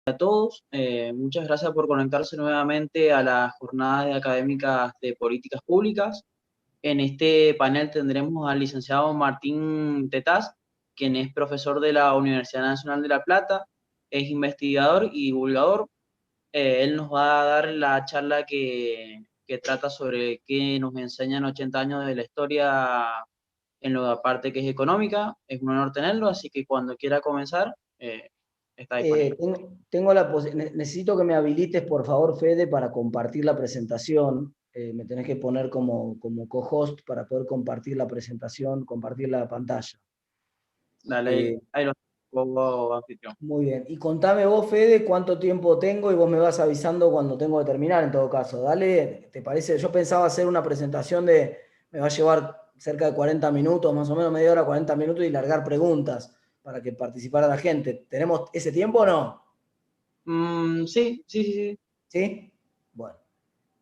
A todos. Muchas gracias por conectarse nuevamente a las jornadas académicas de políticas públicas. En este panel tendremos al licenciado Martín Tetaz, quien es profesor de la Universidad Nacional de La Plata, es investigador y divulgador. Él nos va a dar la charla que trata sobre qué nos enseñan 80 años de la historia en la parte que es económica. Es un honor tenerlo, así que cuando quiera comenzar, está disponible. Necesito que me habilites, por favor, Fede, para compartir la presentación. Me tenés que poner como co-host para poder compartir la presentación, compartir la pantalla. Dale, ahí lo pongo, anfitrión. Muy bien. Y contame vos, Fede, cuánto tiempo tengo y vos me vas avisando cuando tengo que terminar, en todo caso. Dale, ¿te parece? Yo pensaba hacer una presentación me va a llevar cerca de 40 minutos, más o menos media hora, 40 minutos, y largar preguntas para que participara la gente. ¿Tenemos ese tiempo o no? Sí. ¿Sí? Bueno,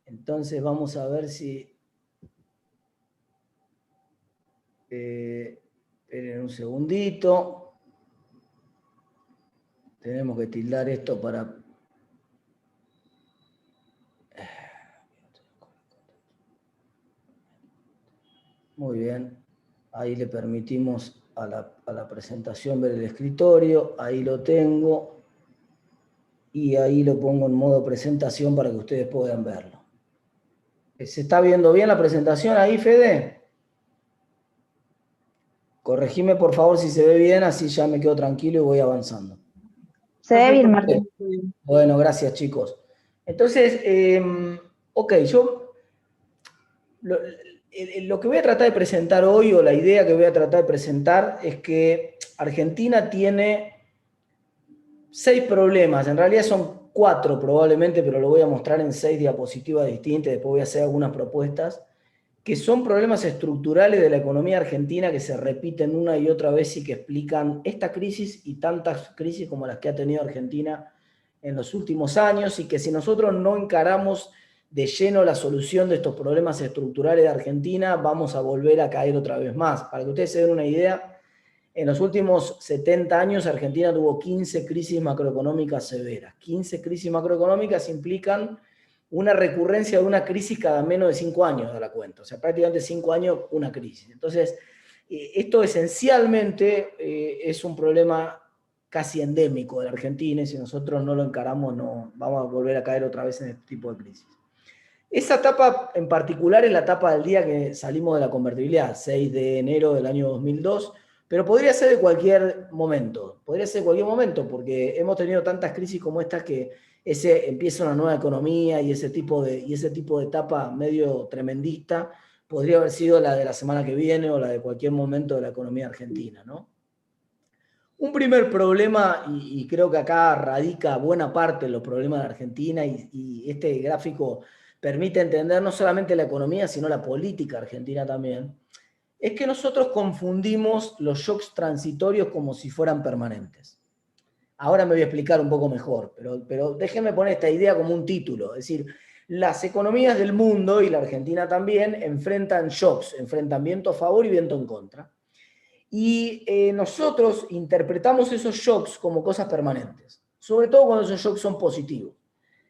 entonces vamos a ver si... esperen un segundito. Tenemos que tildar esto para... Muy bien. Ahí le permitimos a la presentación ver el escritorio. Ahí lo tengo. Y ahí lo pongo en modo presentación para que ustedes puedan verlo. ¿Se está viendo bien la presentación ahí, Fede? Corregime, por favor, si se ve bien, así ya me quedo tranquilo y voy avanzando. Se ve bien, Martín. Bueno, gracias, chicos. Entonces, ok, lo que voy a tratar de presentar hoy, o la idea que voy a tratar de presentar, es que Argentina tiene 6 problemas. En realidad son 4 probablemente, pero lo voy a mostrar en 6 diapositivas distintas. Después voy a hacer algunas propuestas, que son problemas estructurales de la economía argentina que se repiten una y otra vez y que explican esta crisis y tantas crisis como las que ha tenido Argentina en los últimos años, y que si nosotros no encaramos de lleno la solución de estos problemas estructurales de Argentina, vamos a volver a caer otra vez más. Para que ustedes se den una idea, en los últimos 70 años Argentina tuvo 15 crisis macroeconómicas severas. 15 crisis macroeconómicas implican una recurrencia de una crisis cada menos de 5 años, da la cuenta. O sea, prácticamente 5 años una crisis. Entonces, esto esencialmente es un problema casi endémico de la Argentina, y si nosotros no lo encaramos, no, vamos a volver a caer otra vez en este tipo de crisis. Esa etapa en particular es la etapa del día que salimos de la convertibilidad, 6 de enero del año 2002, pero podría ser de cualquier momento, porque hemos tenido tantas crisis como estas que empieza una nueva economía y ese tipo de etapa medio tremendista podría haber sido la de la semana que viene o la de cualquier momento de la economía argentina, ¿no? Un primer problema, y creo que acá radica buena parte de los problemas de Argentina, y este gráfico permite entender no solamente la economía, sino la política argentina también, es que nosotros confundimos los shocks transitorios como si fueran permanentes. Ahora me voy a explicar un poco mejor, pero déjenme poner esta idea como un título. Es decir, las economías del mundo, y la Argentina también, enfrentan shocks, enfrentan viento a favor y viento en contra. Y nosotros interpretamos esos shocks como cosas permanentes, sobre todo cuando esos shocks son positivos.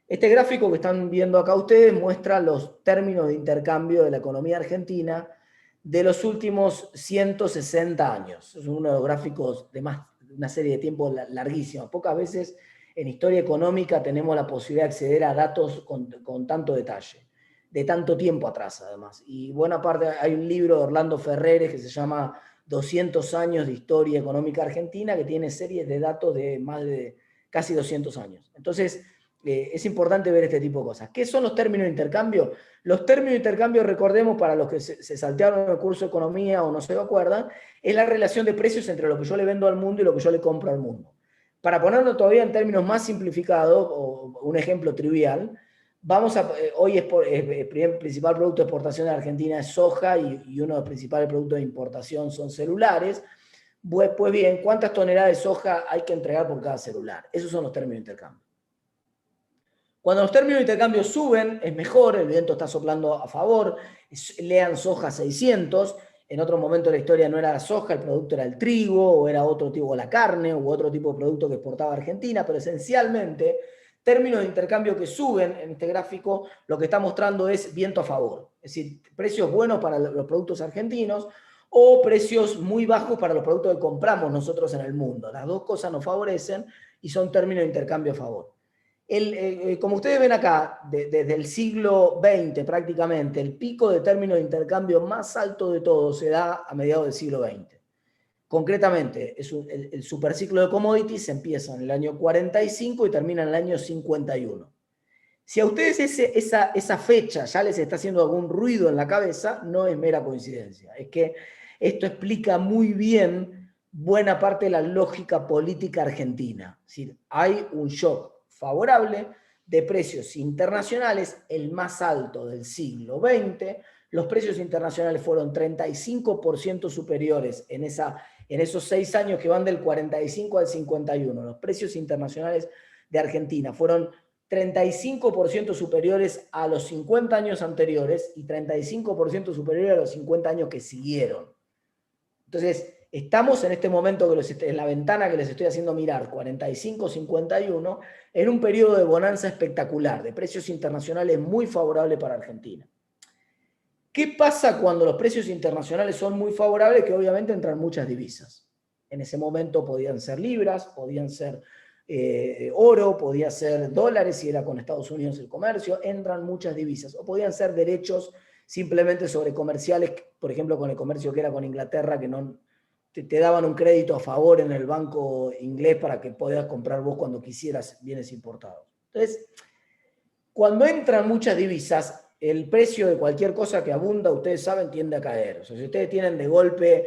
Este gráfico que están viendo acá ustedes muestra los términos de intercambio de la economía argentina de los últimos 160 años. Es uno de los gráficos de una serie de tiempo larguísima. Pocas veces en historia económica tenemos la posibilidad de acceder a datos con tanto detalle, de tanto tiempo atrás además. Y buena parte, hay un libro de Orlando Ferreres que se llama 200 años de historia económica argentina, que tiene series de datos de más de casi 200 años. Entonces, es importante ver este tipo de cosas. ¿Qué son los términos de intercambio? Los términos de intercambio, recordemos, para los que se saltearon el curso de economía o no se lo acuerdan, es la relación de precios entre lo que yo le vendo al mundo y lo que yo le compro al mundo. Para ponerlo todavía en términos más simplificados, o un ejemplo trivial, hoy el principal producto de exportación de Argentina es soja, y uno de los principales productos de importación son celulares. Pues bien, ¿cuántas toneladas de soja hay que entregar por cada celular? Esos son los términos de intercambio. Cuando los términos de intercambio suben, es mejor, el viento está soplando a favor, lean soja 600, en otro momento de la historia no era la soja, el producto era el trigo, o era otro tipo, o la carne, u otro tipo de producto que exportaba Argentina, pero esencialmente, términos de intercambio que suben en este gráfico, lo que está mostrando es viento a favor. Es decir, precios buenos para los productos argentinos, o precios muy bajos para los productos que compramos nosotros en el mundo. Las dos cosas nos favorecen y son términos de intercambio a favor. Como ustedes ven acá, desde el siglo XX prácticamente, el pico de términos de intercambio más alto de todo se da a mediados del siglo XX. Concretamente, el superciclo de commodities empieza en el año 45 y termina en el año 51. Si a ustedes esa fecha ya les está haciendo algún ruido en la cabeza, no es mera coincidencia. Es que esto explica muy bien buena parte de la lógica política argentina. Es decir, hay un shock favorable de precios internacionales, el más alto del siglo XX. Los precios internacionales fueron 35% superiores en esos 6 años que van del 45 al 51. Los precios internacionales de Argentina fueron 35% superiores a los 50 años anteriores y 35% superiores a los 50 años que siguieron. Entonces, estamos en este momento, en la ventana que les estoy haciendo mirar, 45-51, en un periodo de bonanza espectacular, de precios internacionales muy favorables para Argentina. ¿Qué pasa cuando los precios internacionales son muy favorables? Que obviamente entran muchas divisas. En ese momento podían ser libras, podían ser oro, podía ser dólares si era con Estados Unidos el comercio, entran muchas divisas, o podían ser derechos simplemente sobre comerciales, por ejemplo con el comercio que era con Inglaterra, que no te daban un crédito a favor en el banco inglés para que puedas comprar vos cuando quisieras bienes importados. Entonces, cuando entran muchas divisas, el precio de cualquier cosa que abunda, ustedes saben, tiende a caer. O sea, si ustedes tienen de golpe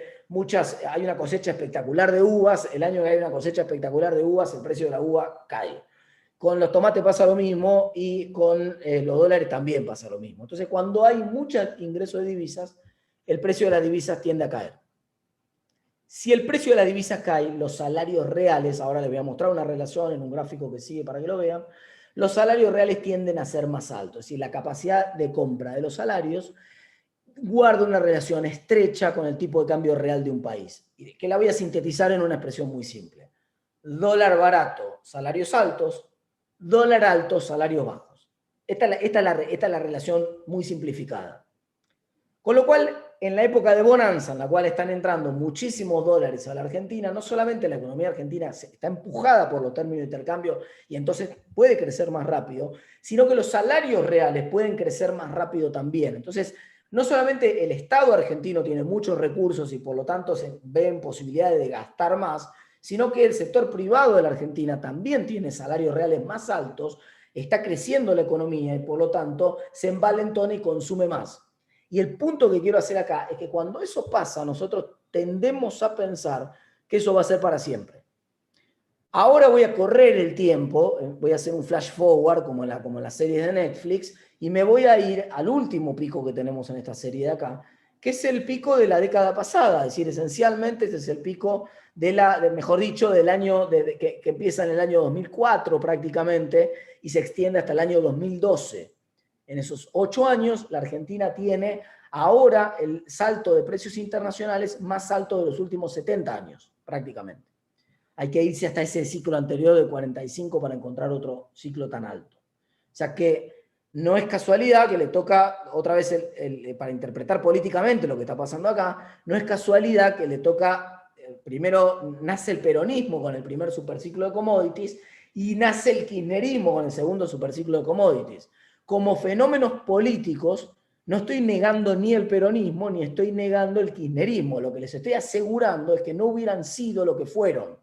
hay una cosecha espectacular de uvas, el año que hay una cosecha espectacular de uvas, el precio de la uva cae. Con los tomates pasa lo mismo y con los dólares también pasa lo mismo. Entonces, cuando hay mucho ingreso de divisas, el precio de las divisas tiende a caer. Si el precio de las divisas cae, los salarios reales, ahora les voy a mostrar una relación en un gráfico que sigue para que lo vean, los salarios reales tienden a ser más altos. Es decir, la capacidad de compra de los salarios guarda una relación estrecha con el tipo de cambio real de un país, que la voy a sintetizar en una expresión muy simple. Dólar barato, salarios altos; dólar alto, salarios bajos. Esta es la relación muy simplificada. Con lo cual, en la época de bonanza, en la cual están entrando muchísimos dólares a la Argentina, no solamente la economía argentina está empujada por los términos de intercambio y entonces puede crecer más rápido, sino que los salarios reales pueden crecer más rápido también. Entonces, no solamente el Estado argentino tiene muchos recursos y por lo tanto se ven posibilidades de gastar más, sino que el sector privado de la Argentina también tiene salarios reales más altos, está creciendo la economía y por lo tanto se envalentona y consume más. Y el punto que quiero hacer acá es que cuando eso pasa, nosotros tendemos a pensar que eso va a ser para siempre. Ahora voy a correr el tiempo, voy a hacer un flash forward como en las series de Netflix, y me voy a ir al último pico que tenemos en esta serie de acá, que es el pico de la década pasada. Es decir, esencialmente este es el pico mejor dicho, del año que empieza en el año 2004 prácticamente y se extiende hasta el año 2012. En esos 8 años, la Argentina tiene ahora el salto de precios internacionales más alto de los últimos 70 años, prácticamente. Hay que irse hasta ese ciclo anterior del 45 para encontrar otro ciclo tan alto. O sea que no es casualidad que le toca, otra vez, para interpretar políticamente lo que está pasando acá, no es casualidad que le toca, primero nace el peronismo con el primer superciclo de commodities y nace el kirchnerismo con el segundo superciclo de commodities. Como fenómenos políticos, no estoy negando ni el peronismo ni estoy negando el kirchnerismo. Lo que les estoy asegurando es que no hubieran sido lo que fueron.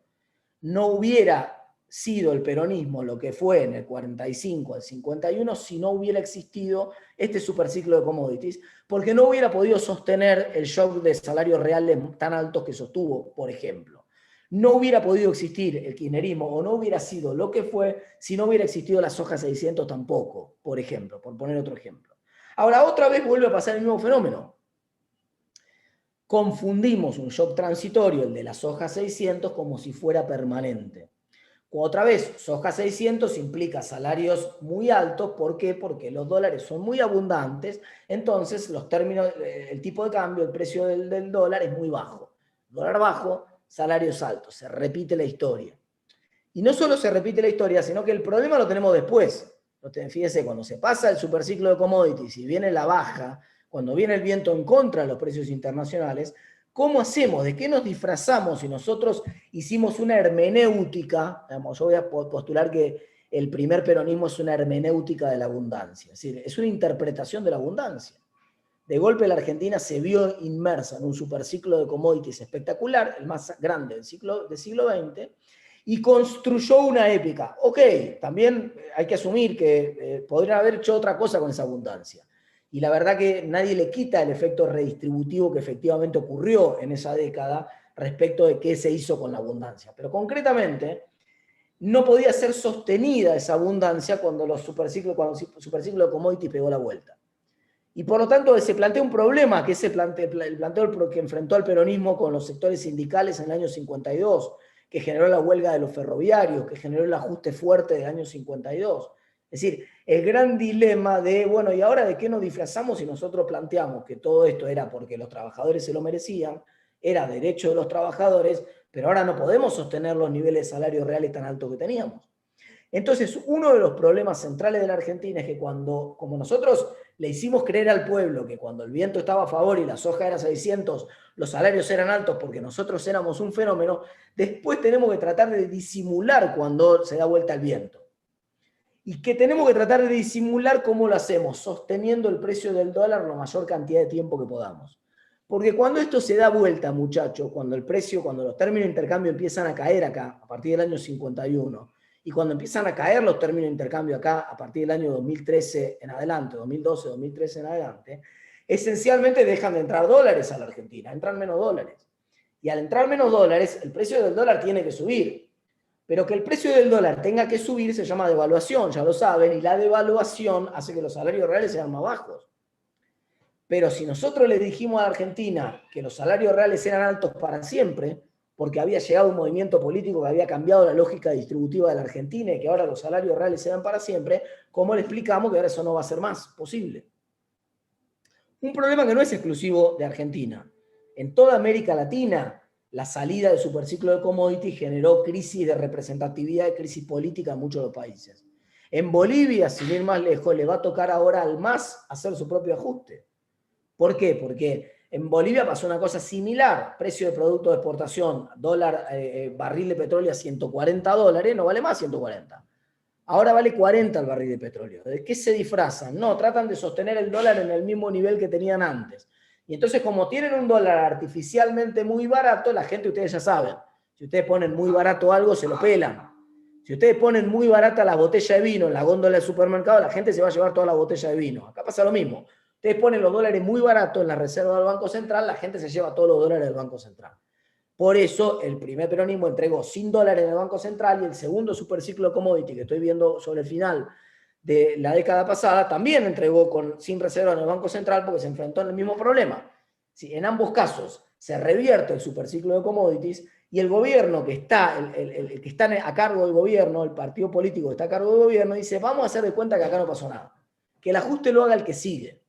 No hubiera sido el peronismo lo que fue en el 45 al 51 si no hubiera existido este superciclo de commodities, porque no hubiera podido sostener el shock de salarios reales tan altos que sostuvo, por ejemplo. No hubiera podido existir el kirchnerismo o no hubiera sido lo que fue si no hubiera existido la soja 600 tampoco, por ejemplo, por poner otro ejemplo. Ahora, otra vez vuelve a pasar el mismo fenómeno. Confundimos un shock transitorio, el de la soja 600, como si fuera permanente. Otra vez, soja 600 implica salarios muy altos. ¿Por qué? Porque los dólares son muy abundantes, entonces los términos, el tipo de cambio, el precio del dólar es muy bajo. Dólar bajo, salarios altos, se repite la historia. Y no solo se repite la historia, sino que el problema lo tenemos después. Fíjese, cuando se pasa el superciclo de commodities y viene la baja, cuando viene el viento en contra de los precios internacionales, ¿cómo hacemos? ¿De qué nos disfrazamos si nosotros hicimos una hermenéutica? Digamos, yo voy a postular que el primer peronismo es una hermenéutica de la abundancia, es decir, es una interpretación de la abundancia. De golpe la Argentina se vio inmersa en un superciclo de commodities espectacular, el más grande del siglo XX, y construyó una épica. Ok, también hay que asumir que podrían haber hecho otra cosa con esa abundancia. Y la verdad que nadie le quita el efecto redistributivo que efectivamente ocurrió en esa década respecto de qué se hizo con la abundancia. Pero concretamente, no podía ser sostenida esa abundancia cuando el superciclo de commodities pegó la vuelta. Y por lo tanto se plantea un problema, que es el planteo que enfrentó al peronismo con los sectores sindicales en el año 52, que generó la huelga de los ferroviarios, que generó el ajuste fuerte del año 52. Es decir, el gran dilema de, bueno, ¿y ahora de qué nos disfrazamos si nosotros planteamos que todo esto era porque los trabajadores se lo merecían, era derecho de los trabajadores, pero ahora no podemos sostener los niveles de salarios reales tan altos que teníamos? Entonces, uno de los problemas centrales de la Argentina es que como nosotros le hicimos creer al pueblo que cuando el viento estaba a favor y la soja era 600, los salarios eran altos porque nosotros éramos un fenómeno, después tenemos que tratar de disimular cuando se da vuelta el viento. ¿Y que tenemos que tratar de disimular cómo lo hacemos? Sosteniendo el precio del dólar la mayor cantidad de tiempo que podamos. Porque cuando esto se da vuelta, muchachos, cuando los términos de intercambio empiezan a caer acá, a partir del año 51, y cuando empiezan a caer los términos de intercambio acá, a partir del año 2013 en adelante, 2012, 2013 en adelante, esencialmente dejan de entrar dólares a la Argentina, entran menos dólares. Y al entrar menos dólares, el precio del dólar tiene que subir. Pero que el precio del dólar tenga que subir se llama devaluación, ya lo saben, y la devaluación hace que los salarios reales sean más bajos. Pero si nosotros le dijimos a Argentina que los salarios reales eran altos para siempre, porque había llegado un movimiento político que había cambiado la lógica distributiva de la Argentina y que ahora los salarios reales eran para siempre, ¿cómo le explicamos que ahora eso no va a ser más posible? Un problema que no es exclusivo de Argentina. En toda América Latina, la salida del superciclo de commodities generó crisis de representatividad y crisis política en muchos de los países. En Bolivia, sin ir más lejos, le va a tocar ahora al MAS hacer su propio ajuste. ¿Por qué? Porque en Bolivia pasó una cosa similar. Precio de producto de exportación, barril de petróleo a $140, no vale más 140. Ahora vale 40 el barril de petróleo. ¿De qué se disfrazan? No, tratan de sostener el dólar en el mismo nivel que tenían antes. Y entonces, como tienen un dólar artificialmente muy barato, la gente, ustedes ya saben, si ustedes ponen muy barato algo, se lo pelan. Si ustedes ponen muy barata la botella de vino en la góndola del supermercado, la gente se va a llevar toda la botella de vino. Acá pasa lo mismo. Ustedes ponen los dólares muy baratos en la reserva del Banco Central, la gente se lleva todos los dólares del Banco Central. Por eso, el primer peronismo entregó $100 en el Banco Central y el segundo superciclo de commodity que estoy viendo sobre el final de la década pasada también entregó sin reserva en el Banco Central porque se enfrentó en el mismo problema. Sí, en ambos casos se revierte el superciclo de commodities y el gobierno que está, el que está a cargo del gobierno, el partido político que está a cargo del gobierno, dice, vamos a hacer de cuenta que acá no pasó nada. Que el ajuste lo haga el que sigue.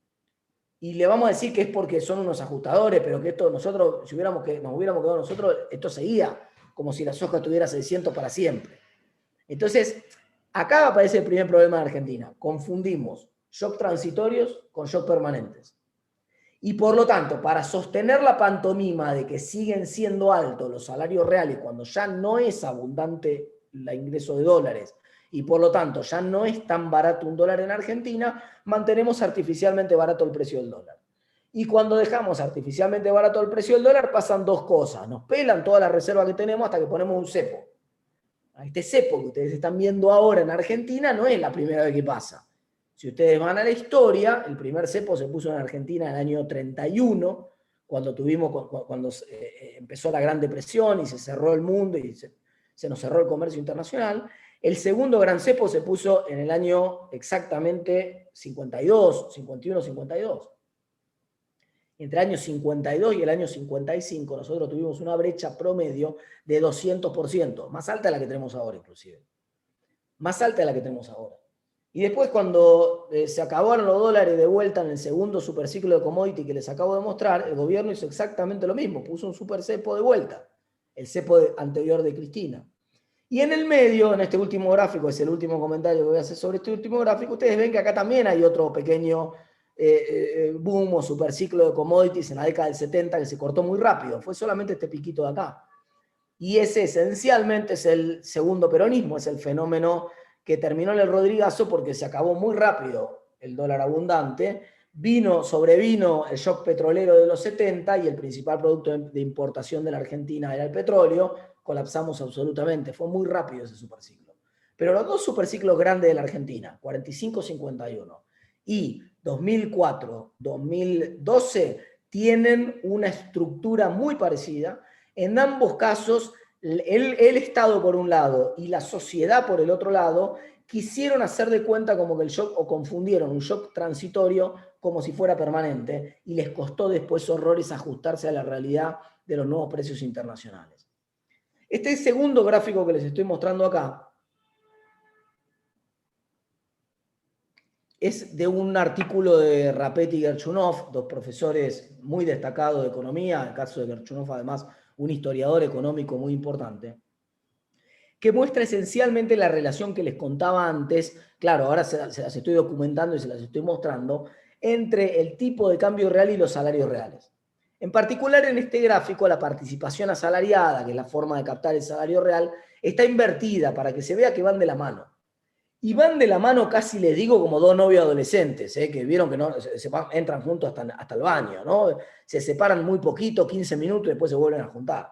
Y le vamos a decir que es porque son unos ajustadores, pero que esto nosotros, si nos hubiéramos quedado nosotros, esto seguía como si la soja tuviera 600 para siempre. Entonces, acá aparece el primer problema de Argentina. Confundimos shock transitorios con shock permanentes. Y por lo tanto, para sostener la pantomima de que siguen siendo altos los salarios reales cuando ya no es abundante el ingreso de dólares, y por lo tanto ya no es tan barato un dólar en Argentina, mantenemos artificialmente barato el precio del dólar. Y cuando dejamos artificialmente barato el precio del dólar, pasan dos cosas. Nos pelan toda la reserva que tenemos hasta que ponemos un cepo. Este cepo que ustedes están viendo ahora en Argentina no es la primera vez que pasa. Si ustedes van a la historia, el primer cepo se puso en Argentina en el año 31, cuando empezó la Gran Depresión y se cerró el mundo y se nos cerró el comercio internacional. El segundo gran cepo se puso en el año exactamente 51, 52. Entre el año 52 y el año 55 nosotros tuvimos una brecha promedio de 200%, más alta de la que tenemos ahora inclusive. Más alta de la que tenemos ahora. Y después cuando se acabaron los dólares de vuelta en el segundo superciclo de commodity que les acabo de mostrar, el gobierno hizo exactamente lo mismo, puso un super cepo de vuelta, el cepo anterior de Cristina. Y en el medio, en este último gráfico, es el último comentario que voy a hacer sobre este último gráfico, ustedes ven que acá también hay otro pequeño boom o superciclo de commodities en la década del 70 que se cortó muy rápido. Fue solamente este piquito de acá. Y ese esencialmente es el segundo peronismo, es el fenómeno que terminó en el Rodrigazo porque se acabó muy rápido el dólar abundante, sobrevino el shock petrolero de los 70 y el principal producto de importación de la Argentina era el petróleo, colapsamos absolutamente, fue muy rápido ese superciclo. Pero los dos superciclos grandes de la Argentina, 45-51 y 2004-2012, tienen una estructura muy parecida. En ambos casos, el Estado por un lado y la sociedad por el otro lado quisieron hacer de cuenta como que el shock, o confundieron un shock transitorio como si fuera permanente, y les costó después horrores ajustarse a la realidad de los nuevos precios internacionales. Este segundo gráfico que les estoy mostrando acá es de un artículo de Rapet y Gerchunov, dos profesores muy destacados de economía, en el caso de Gerchunov además un historiador económico muy importante, que muestra esencialmente la relación que les contaba antes, claro, ahora se las estoy documentando y se las estoy mostrando, entre el tipo de cambio real y los salarios reales. En particular en este gráfico la participación asalariada, que es la forma de captar el salario real, está invertida para que se vea que van de la mano. Y van de la mano casi, les digo, como dos novios adolescentes, que vieron que no, entran juntos hasta el baño, ¿no? Se separan muy poquito, 15 minutos, y después se vuelven a juntar.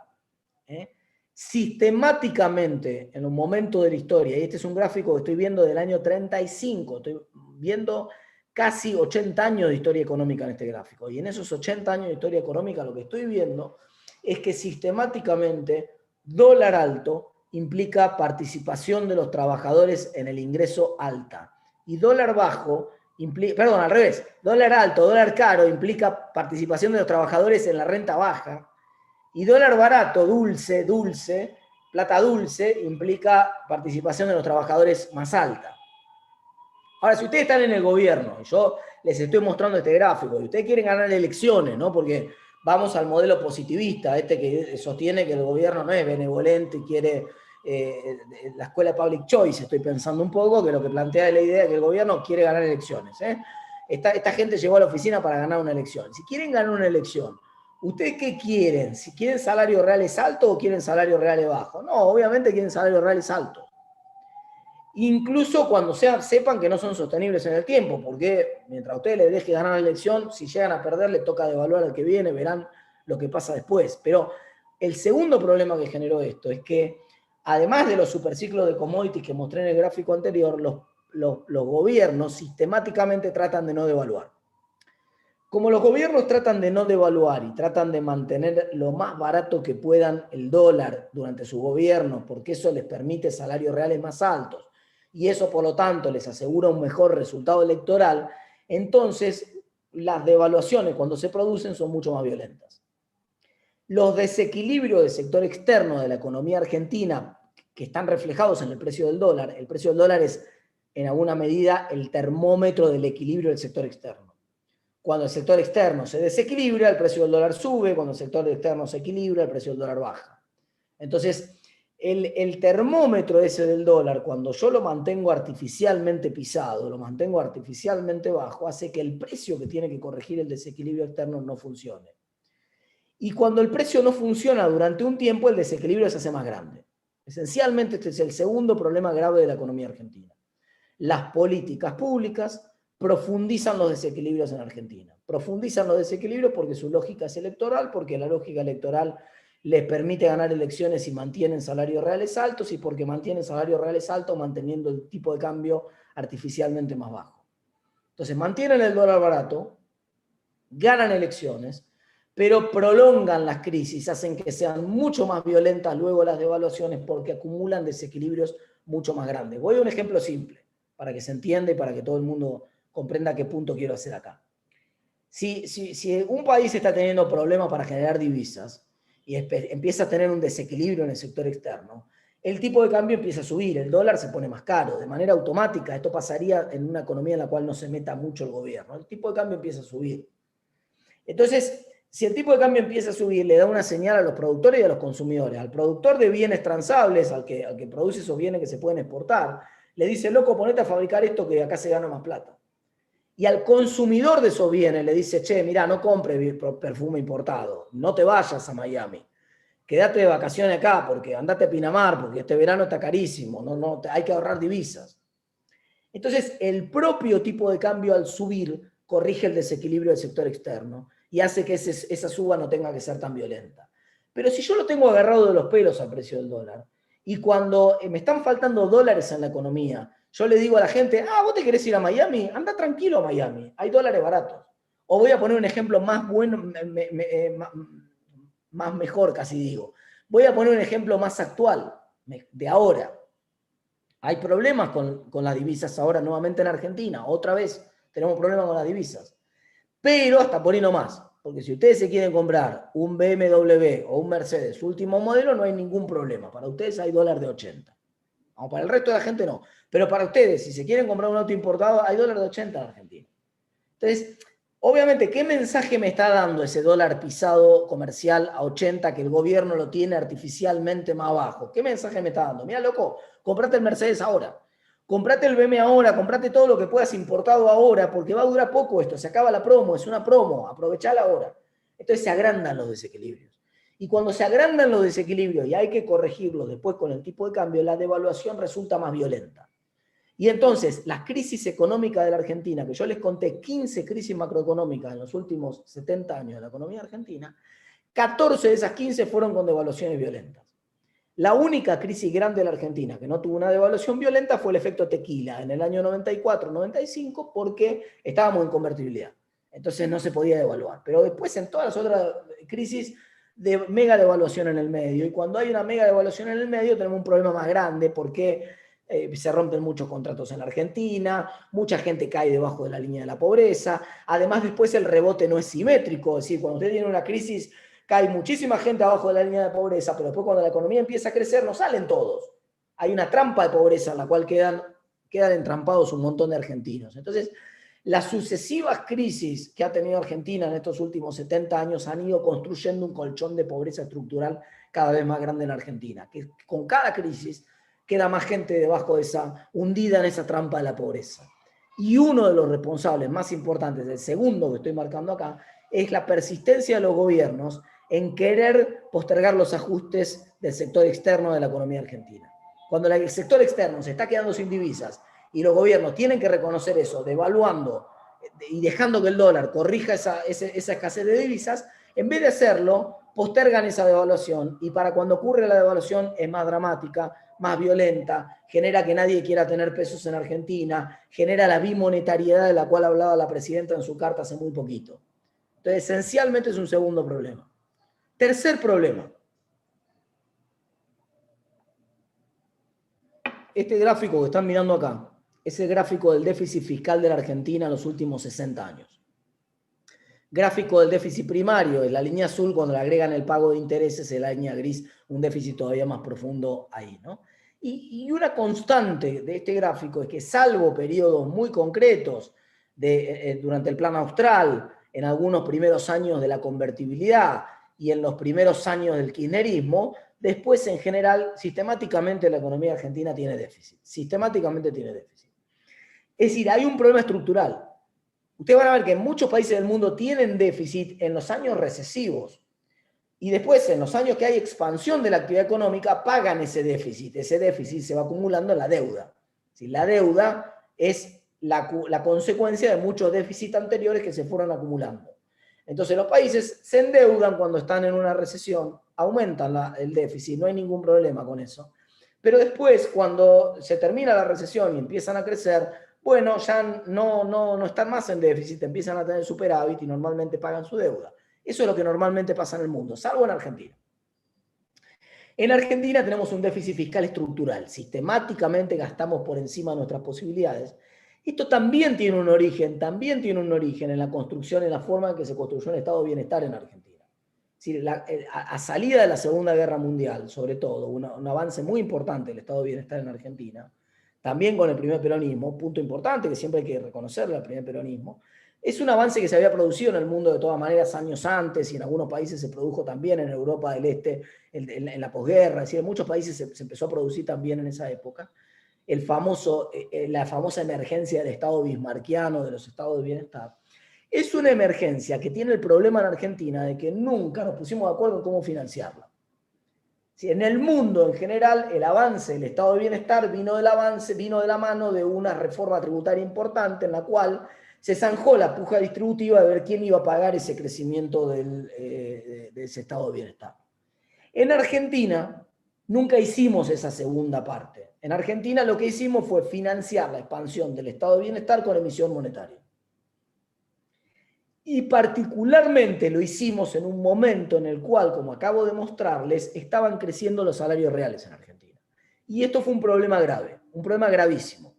Sistemáticamente, en un momento de la historia, y este es un gráfico que estoy viendo del año 35, estoy viendo casi 80 años de historia económica en este gráfico, y en esos 80 años de historia económica lo que estoy viendo es que sistemáticamente dólar alto implica participación de los trabajadores en el ingreso alta. Y dólar bajo, perdón, al revés, dólar alto, dólar caro implica participación de los trabajadores en la renta baja. Y dólar barato, dulce, plata dulce, implica participación de los trabajadores más alta. Ahora, si ustedes están en el gobierno, y yo les estoy mostrando este gráfico, y ustedes quieren ganar elecciones, ¿no? Porque vamos al modelo positivista, que sostiene que el gobierno no es benevolente y quiere la escuela public choice, estoy pensando un poco, que lo que plantea es la idea de que el gobierno quiere ganar elecciones. Esta gente llegó a la oficina para ganar una elección. Si quieren ganar una elección, ¿ustedes qué quieren? ¿Si quieren salarios reales altos o quieren salarios reales bajos? No, obviamente quieren salarios reales altos. Incluso cuando sepan que no son sostenibles en el tiempo, porque mientras a ustedes les deje ganar la elección, si llegan a perder, les toca devaluar al que viene, verán lo que pasa después. Pero el segundo problema que generó esto es que, además de los superciclos de commodities que mostré en el gráfico anterior, los gobiernos sistemáticamente tratan de no devaluar. Como los gobiernos tratan de no devaluar y tratan de mantener lo más barato que puedan el dólar durante su gobierno, porque eso les permite salarios reales más altos, y eso por lo tanto les asegura un mejor resultado electoral, entonces las devaluaciones cuando se producen son mucho más violentas. Los desequilibrios del sector externo de la economía argentina, que están reflejados en el precio del dólar es en alguna medida el termómetro del equilibrio del sector externo. Cuando el sector externo se desequilibra, el precio del dólar sube, cuando el sector externo se equilibra, el precio del dólar baja. Entonces, el termómetro ese del dólar, cuando yo lo mantengo artificialmente pisado, lo mantengo artificialmente bajo, hace que el precio que tiene que corregir el desequilibrio externo no funcione. Y cuando el precio no funciona durante un tiempo, el desequilibrio se hace más grande. Esencialmente, este es el segundo problema grave de la economía argentina. Las políticas públicas profundizan los desequilibrios en Argentina. Profundizan los desequilibrios porque su lógica es electoral, porque la lógica electoral les permite ganar elecciones y mantienen salarios reales altos, y porque mantienen salarios reales altos manteniendo el tipo de cambio artificialmente más bajo. Entonces mantienen el dólar barato, ganan elecciones, pero prolongan las crisis, hacen que sean mucho más violentas luego las devaluaciones porque acumulan desequilibrios mucho más grandes. Voy a un ejemplo simple para que se entienda y para que todo el mundo comprenda qué punto quiero hacer acá. Si un país está teniendo problemas para generar divisas y empieza a tener un desequilibrio en el sector externo, el tipo de cambio empieza a subir, el dólar se pone más caro, de manera automática. Esto pasaría en una economía en la cual no se meta mucho el gobierno. El tipo de cambio empieza a subir. Entonces, si el tipo de cambio empieza a subir, le da una señal a los productores y a los consumidores. Al productor de bienes transables, al que produce esos bienes que se pueden exportar, le dice, loco, ponete a fabricar esto que acá se gana más plata. Y al consumidor de esos bienes le dice, che, mirá, no compres perfume importado, no te vayas a Miami, quédate de vacaciones acá, porque andate a Pinamar, porque este verano está carísimo, hay que ahorrar divisas. Entonces, el propio tipo de cambio al subir corrige el desequilibrio del sector externo y hace que esa suba no tenga que ser tan violenta. Pero si yo lo tengo agarrado de los pelos al precio del dólar, y cuando me están faltando dólares en la economía, yo le digo a la gente, ¿vos te querés ir a Miami? Anda tranquilo a Miami, hay dólares baratos. O voy a poner un ejemplo más bueno, más mejor casi digo. Voy a poner un ejemplo más actual, de ahora. Hay problemas con las divisas ahora nuevamente en Argentina. Otra vez tenemos problemas con las divisas. Pero hasta por ahí no más. Porque si ustedes se quieren comprar un BMW o un Mercedes último modelo, no hay ningún problema. Para ustedes hay dólar de 80. Vamos, para el resto de la gente no. Pero para ustedes, si se quieren comprar un auto importado, hay dólar de 80 en Argentina. Entonces, obviamente, ¿qué mensaje me está dando ese dólar pisado comercial a 80 que el gobierno lo tiene artificialmente más bajo? ¿Qué mensaje me está dando? Mira, loco, comprate el Mercedes ahora. Comprate el BMW ahora, comprate todo lo que puedas importado ahora, porque va a durar poco esto, se acaba la promo, es una promo, aprovechala ahora. Entonces se agrandan los desequilibrios. Y cuando se agrandan los desequilibrios y hay que corregirlos después con el tipo de cambio, la devaluación resulta más violenta. Y entonces las crisis económicas de la Argentina, que yo les conté 15 crisis macroeconómicas en los últimos 70 años de la economía argentina, 14 de esas 15 fueron con devaluaciones violentas. La única crisis grande de la Argentina que no tuvo una devaluación violenta fue el efecto tequila en el año 94-95 porque estábamos en convertibilidad. Entonces no se podía devaluar. Pero después en todas las otras crisis de mega devaluación en el medio. Y cuando hay una mega devaluación en el medio tenemos un problema más grande porque se rompen muchos contratos en la Argentina, mucha gente cae debajo de la línea de la pobreza. Además después el rebote no es simétrico. Es decir, cuando usted tiene una crisis cae muchísima gente abajo de la línea de pobreza, pero después cuando la economía empieza a crecer no salen todos. Hay una trampa de pobreza en la cual quedan entrampados un montón de argentinos. Entonces, las sucesivas crisis que ha tenido Argentina en estos últimos 70 años han ido construyendo un colchón de pobreza estructural cada vez más grande en la Argentina, que con cada crisis queda más gente debajo de hundida en esa trampa de la pobreza. Y uno de los responsables más importantes, el segundo que estoy marcando acá, es la persistencia de los gobiernos en querer postergar los ajustes del sector externo de la economía argentina. Cuando el sector externo se está quedando sin divisas y los gobiernos tienen que reconocer eso, devaluando y dejando que el dólar corrija esa escasez de divisas, en vez de hacerlo, postergan esa devaluación y para cuando ocurre la devaluación es más dramática, más violenta, genera que nadie quiera tener pesos en Argentina, genera la bimonetariedad de la cual hablaba la presidenta en su carta hace muy poquito. Entonces, esencialmente es un segundo problema. Tercer problema. Este gráfico que están mirando acá es el gráfico del déficit fiscal de la Argentina en los últimos 60 años. Gráfico del déficit primario, es la línea azul, cuando le agregan el pago de intereses, es la línea gris, un déficit todavía más profundo ahí, ¿no? Y una constante de este gráfico es que salvo periodos muy concretos durante el plan austral, en algunos primeros años de la convertibilidad y en los primeros años del kirchnerismo, después en general, sistemáticamente la economía argentina tiene déficit. Sistemáticamente tiene déficit. Es decir, hay un problema estructural. Ustedes van a ver que muchos países del mundo tienen déficit en los años recesivos. Y después, en los años que hay expansión de la actividad económica, pagan ese déficit. Ese déficit se va acumulando en la deuda. La deuda es la consecuencia de muchos déficits anteriores que se fueron acumulando. Entonces los países se endeudan cuando están en una recesión, aumentan el déficit, no hay ningún problema con eso. Pero después, cuando se termina la recesión y empiezan a crecer, bueno, ya no están más en déficit, empiezan a tener superávit y normalmente pagan su deuda. Eso es lo que normalmente pasa en el mundo, salvo en Argentina. En Argentina tenemos un déficit fiscal estructural. Sistemáticamente gastamos por encima de nuestras posibilidades Esto también tiene un origen en la construcción, en la forma en que se construyó un estado de bienestar en Argentina. Es decir, a salida de la Segunda Guerra Mundial, sobre todo, un avance muy importante del estado de bienestar en Argentina, también con el primer peronismo, punto importante que siempre hay que reconocerle al primer peronismo, es un avance que se había producido en el mundo de todas maneras años antes y en algunos países se produjo también en Europa del Este en la posguerra, es decir, en muchos países se empezó a producir también en esa época. La famosa emergencia del estado bismarckiano, de los estados de bienestar, es una emergencia que tiene el problema en Argentina de que nunca nos pusimos de acuerdo en cómo financiarla. En el mundo en general, el avance del estado de bienestar vino de la mano de una reforma tributaria importante en la cual se zanjó la puja distributiva de ver quién iba a pagar ese crecimiento de ese estado de bienestar. En Argentina nunca hicimos esa segunda parte. En Argentina lo que hicimos fue financiar la expansión del estado de bienestar con emisión monetaria. Y particularmente lo hicimos en un momento en el cual, como acabo de mostrarles, estaban creciendo los salarios reales en Argentina. Y esto fue un problema grave, un problema gravísimo.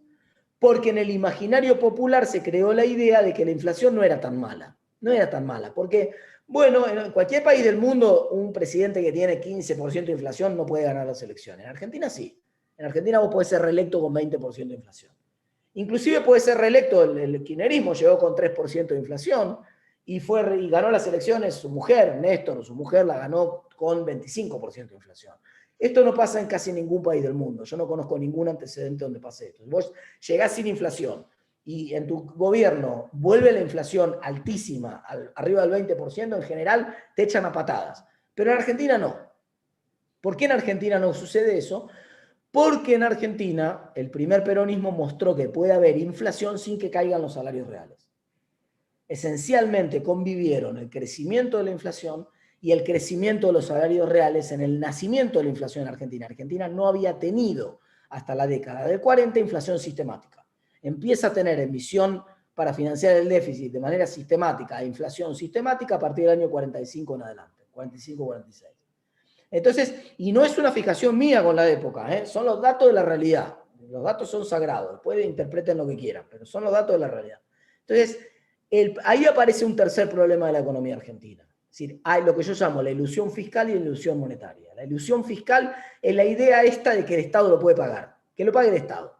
Porque en el imaginario popular se creó la idea de que la inflación no era tan mala. No era tan mala, porque, bueno, en cualquier país del mundo, un presidente que tiene 15% de inflación no puede ganar las elecciones. En Argentina sí. En Argentina vos podés ser reelecto con 20% de inflación. Inclusive puede ser reelecto, el kirchnerismo llegó con 3% de inflación y ganó las elecciones su mujer, Néstor, su mujer la ganó con 25% de inflación. Esto no pasa en casi ningún país del mundo. Yo no conozco ningún antecedente donde pase esto. Vos llegás sin inflación y en tu gobierno vuelve la inflación altísima, arriba del 20%, en general te echan a patadas. Pero en Argentina no. ¿Por qué en Argentina no sucede eso? Porque en Argentina el primer peronismo mostró que puede haber inflación sin que caigan los salarios reales. Esencialmente convivieron el crecimiento de la inflación y el crecimiento de los salarios reales en el nacimiento de la inflación en Argentina. Argentina no había tenido hasta la década del 40 inflación sistemática. Empieza a tener emisión para financiar el déficit de manera sistemática e inflación sistemática a partir del año 45 en adelante, 45-46. Entonces, y no es una fijación mía con la época, son los datos de la realidad. Los datos son sagrados, después interpreten lo que quieran, pero son los datos de la realidad. Entonces, ahí aparece un tercer problema de la economía argentina. Es decir, hay lo que yo llamo la ilusión fiscal y la ilusión monetaria. La ilusión fiscal es la idea esta de que el Estado lo puede pagar, que lo pague el Estado.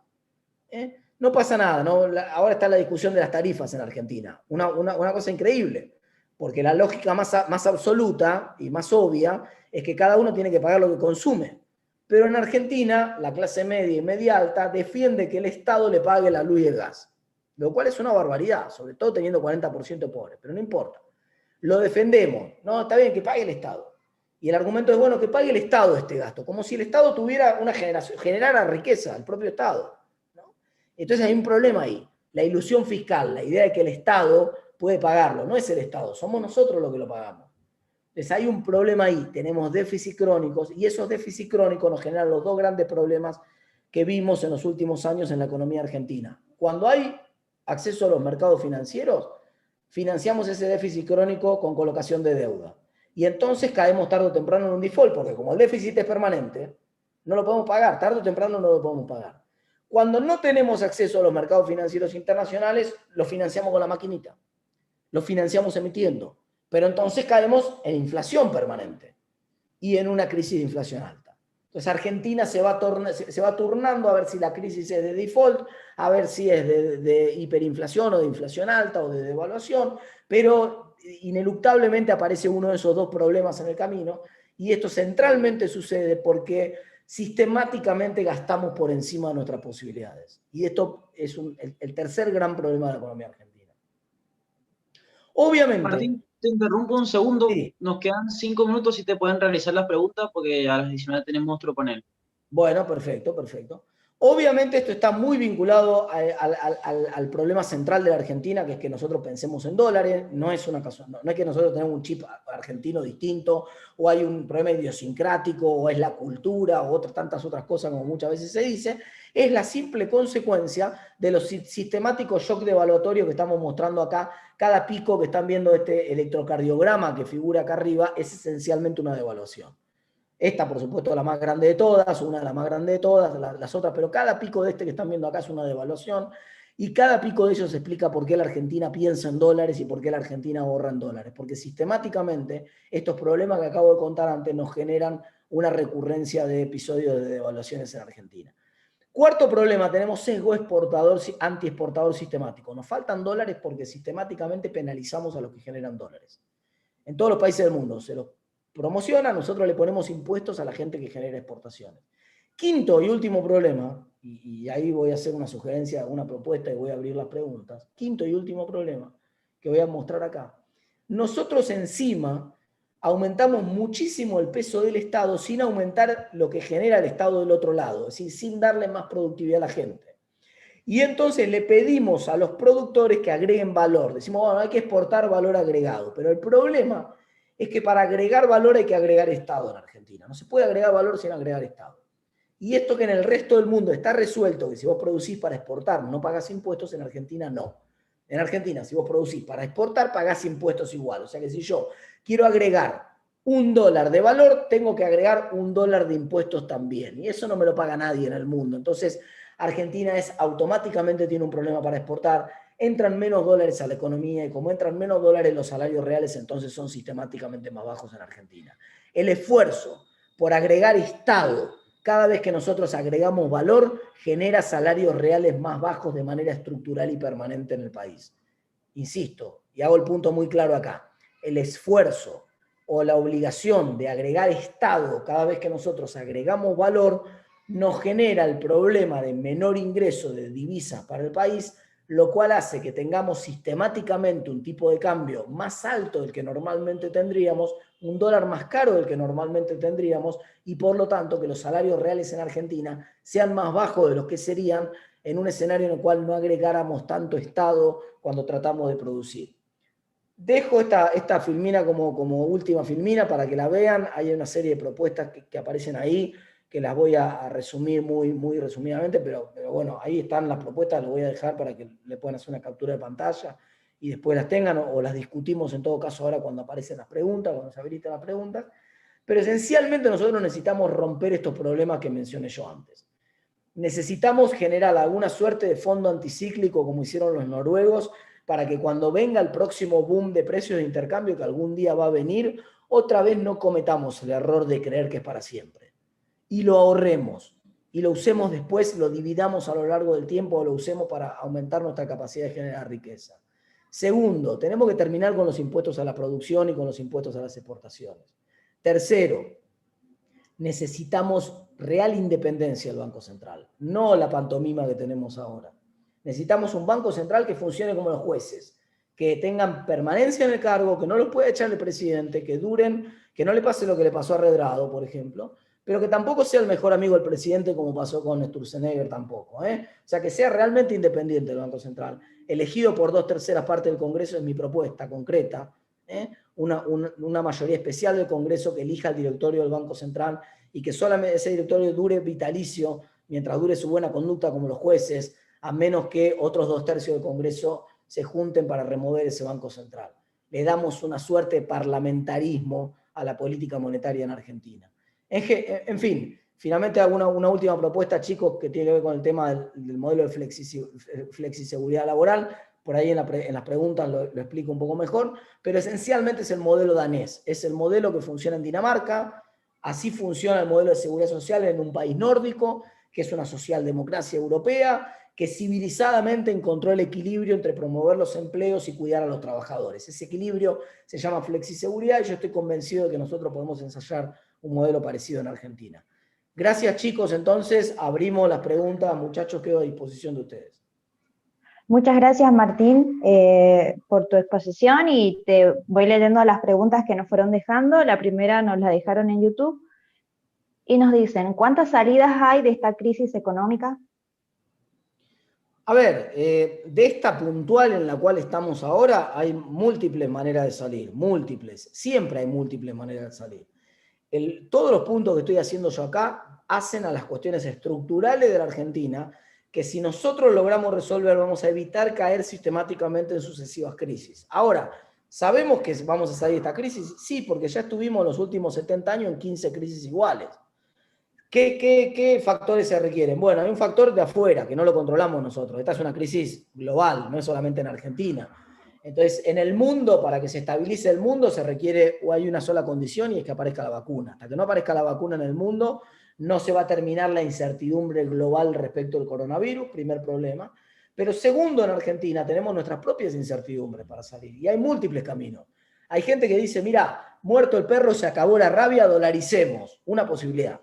No pasa nada, ¿no? Ahora está la discusión de las tarifas en Argentina. Una cosa increíble, porque la lógica más absoluta y más obvia es que cada uno tiene que pagar lo que consume. Pero en Argentina, la clase media y media alta defiende que el Estado le pague la luz y el gas, lo cual es una barbaridad, sobre todo teniendo 40% de pobres, pero no importa. Lo defendemos, ¿no? Está bien que pague el Estado. Y el argumento es, bueno, que pague el Estado este gasto, como si el Estado tuviera una generación, generara riqueza, el propio Estado, ¿no? Entonces hay un problema ahí, la ilusión fiscal, la idea de que el Estado puede pagarlo, no es el Estado, somos nosotros los que lo pagamos. Entonces hay un problema ahí, tenemos déficits crónicos y esos déficits crónicos nos generan los dos grandes problemas que vimos en los últimos años en la economía argentina. Cuando hay acceso a los mercados financieros, financiamos ese déficit crónico con colocación de deuda. Y entonces caemos tarde o temprano en un default, porque como el déficit es permanente, no lo podemos pagar, tarde o temprano no lo podemos pagar. Cuando no tenemos acceso a los mercados financieros internacionales, lo financiamos con la maquinita, lo financiamos emitiendo. Pero entonces caemos en inflación permanente y en una crisis de inflación alta. Entonces Argentina se va turnando a ver si la crisis es de default, a ver si es de hiperinflación o de inflación alta o de devaluación, pero ineluctablemente aparece uno de esos dos problemas en el camino y esto centralmente sucede porque sistemáticamente gastamos por encima de nuestras posibilidades. Y esto es el tercer gran problema de la economía argentina. Obviamente... Martín, te interrumpo un segundo. Sí. Nos quedan 5 minutos y te pueden realizar las preguntas porque a las 19 tenemos otro panel. Bueno, perfecto, perfecto. Obviamente esto está muy vinculado al problema central de la Argentina, que es que nosotros pensemos en dólares. No es que nosotros tenemos un chip argentino distinto, o hay un problema idiosincrático, o es la cultura, o tantas otras cosas como muchas veces se dice. Es la simple consecuencia de los sistemáticos shocks devaluatorios que estamos mostrando acá. Cada pico que están viendo este electrocardiograma que figura acá arriba es esencialmente una devaluación. Esta, por supuesto, la más grande de todas, una de las más grandes de todas, las otras, pero cada pico de este que están viendo acá es una devaluación. Y cada pico de ellos explica por qué la Argentina piensa en dólares y por qué la Argentina ahorra en dólares. Porque sistemáticamente estos problemas que acabo de contar antes nos generan una recurrencia de episodios de devaluaciones en Argentina. Cuarto problema, tenemos sesgo exportador, anti-exportador sistemático. Nos faltan dólares porque sistemáticamente penalizamos a los que generan dólares. En todos los países del mundo se los promociona, nosotros le ponemos impuestos a la gente que genera exportaciones. Quinto y último problema, y ahí voy a hacer una sugerencia, una propuesta y voy a abrir las preguntas. Quinto y último problema que voy a mostrar acá. Nosotros encima aumentamos muchísimo el peso del Estado sin aumentar lo que genera el Estado del otro lado, es decir, sin darle más productividad a la gente. Y entonces le pedimos a los productores que agreguen valor. Decimos, bueno, hay que exportar valor agregado, pero el problema es que para agregar valor hay que agregar Estado en Argentina. No se puede agregar valor sin agregar Estado. Y esto que en el resto del mundo está resuelto, que si vos producís para exportar no pagás impuestos, en Argentina no. En Argentina, si vos producís para exportar, pagás impuestos igual. O sea que si yo quiero agregar $1 de valor, tengo que agregar $1 de impuestos también. Y eso no me lo paga nadie en el mundo. Entonces, Argentina automáticamente tiene un problema para exportar. Entran menos dólares a la economía y como entran menos dólares los salarios reales, entonces son sistemáticamente más bajos en Argentina. El esfuerzo por agregar Estado, cada vez que nosotros agregamos valor, genera salarios reales más bajos de manera estructural y permanente en el país. Insisto, y hago el punto muy claro acá, el esfuerzo o la obligación de agregar Estado cada vez que nosotros agregamos valor nos genera el problema de menor ingreso de divisas para el país, lo cual hace que tengamos sistemáticamente un tipo de cambio más alto del que normalmente tendríamos, un dólar más caro del que normalmente tendríamos, y por lo tanto que los salarios reales en Argentina sean más bajos de los que serían en un escenario en el cual no agregáramos tanto Estado cuando tratamos de producir. Dejo esta filmina como última filmina para que la vean. Hay una serie de propuestas que aparecen ahí, que las voy a resumir muy resumidamente, pero bueno, ahí están las propuestas, las voy a dejar para que le puedan hacer una captura de pantalla y después las tengan o las discutimos en todo caso ahora cuando aparecen las preguntas, cuando se habilitan las preguntas. Pero esencialmente nosotros necesitamos romper estos problemas que mencioné yo antes. Necesitamos generar alguna suerte de fondo anticíclico como hicieron los noruegos para que cuando venga el próximo boom de precios de intercambio que algún día va a venir, otra vez no cometamos el error de creer que es para siempre. Y lo ahorremos. Y lo usemos después, lo dividamos a lo largo del tiempo o lo usemos para aumentar nuestra capacidad de generar riqueza. Segundo, tenemos que terminar con los impuestos a la producción y con los impuestos a las exportaciones. Tercero, necesitamos real independencia del Banco Central, no la pantomima que tenemos ahora. Necesitamos un Banco Central que funcione como los jueces, que tengan permanencia en el cargo, que no los pueda echar el presidente, que duren, que no le pase lo que le pasó a Redrado, por ejemplo, pero que tampoco sea el mejor amigo del presidente como pasó con Sturzenegger tampoco. O sea, que sea realmente independiente el Banco Central, elegido por 2/3 partes del Congreso, es mi propuesta concreta, una mayoría especial del Congreso que elija el directorio del Banco Central y que solamente ese directorio dure vitalicio mientras dure su buena conducta como los jueces, a menos que otros 2/3 del Congreso se junten para remover ese Banco Central. Le damos una suerte de parlamentarismo a la política monetaria en Argentina. En fin, finalmente hago una última propuesta, chicos, que tiene que ver con el tema del modelo de flexiseguridad laboral. Por ahí en las preguntas lo explico un poco mejor, pero esencialmente es el modelo danés. Es el modelo que funciona en Dinamarca, así funciona el modelo de seguridad social en un país nórdico, que es una socialdemocracia europea, que civilizadamente encontró el equilibrio entre promover los empleos y cuidar a los trabajadores. Ese equilibrio se llama flexiseguridad y yo estoy convencido de que nosotros podemos ensayar un modelo parecido en Argentina. Gracias, chicos. Entonces, abrimos las preguntas. Muchachos, quedo a disposición de ustedes. Muchas gracias, Martín, por tu exposición, y te voy leyendo las preguntas que nos fueron dejando. La primera nos la dejaron en YouTube y nos dicen, ¿cuántas salidas hay de esta crisis económica? A ver, de esta puntual en la cual estamos ahora, hay múltiples maneras de salir, múltiples. Siempre hay múltiples maneras de salir. Todos los puntos que estoy haciendo yo acá hacen a las cuestiones estructurales de la Argentina, que si nosotros logramos resolver, vamos a evitar caer sistemáticamente en sucesivas crisis. Ahora, ¿sabemos que vamos a salir de esta crisis? Sí, porque ya estuvimos los últimos 70 años en 15 crisis iguales. ¿Qué factores se requieren? Bueno, hay un factor de afuera, que no lo controlamos nosotros. Esta es una crisis global, no es solamente en Argentina. Entonces, en el mundo, para que se estabilice el mundo, se requiere, o hay una sola condición, y es que aparezca la vacuna. Hasta que no aparezca la vacuna en el mundo, no se va a terminar la incertidumbre global respecto al coronavirus, primer problema. Pero segundo, en Argentina tenemos nuestras propias incertidumbres para salir, y hay múltiples caminos. Hay gente que dice, mira, muerto el perro, se acabó la rabia, dolaricemos. Una posibilidad.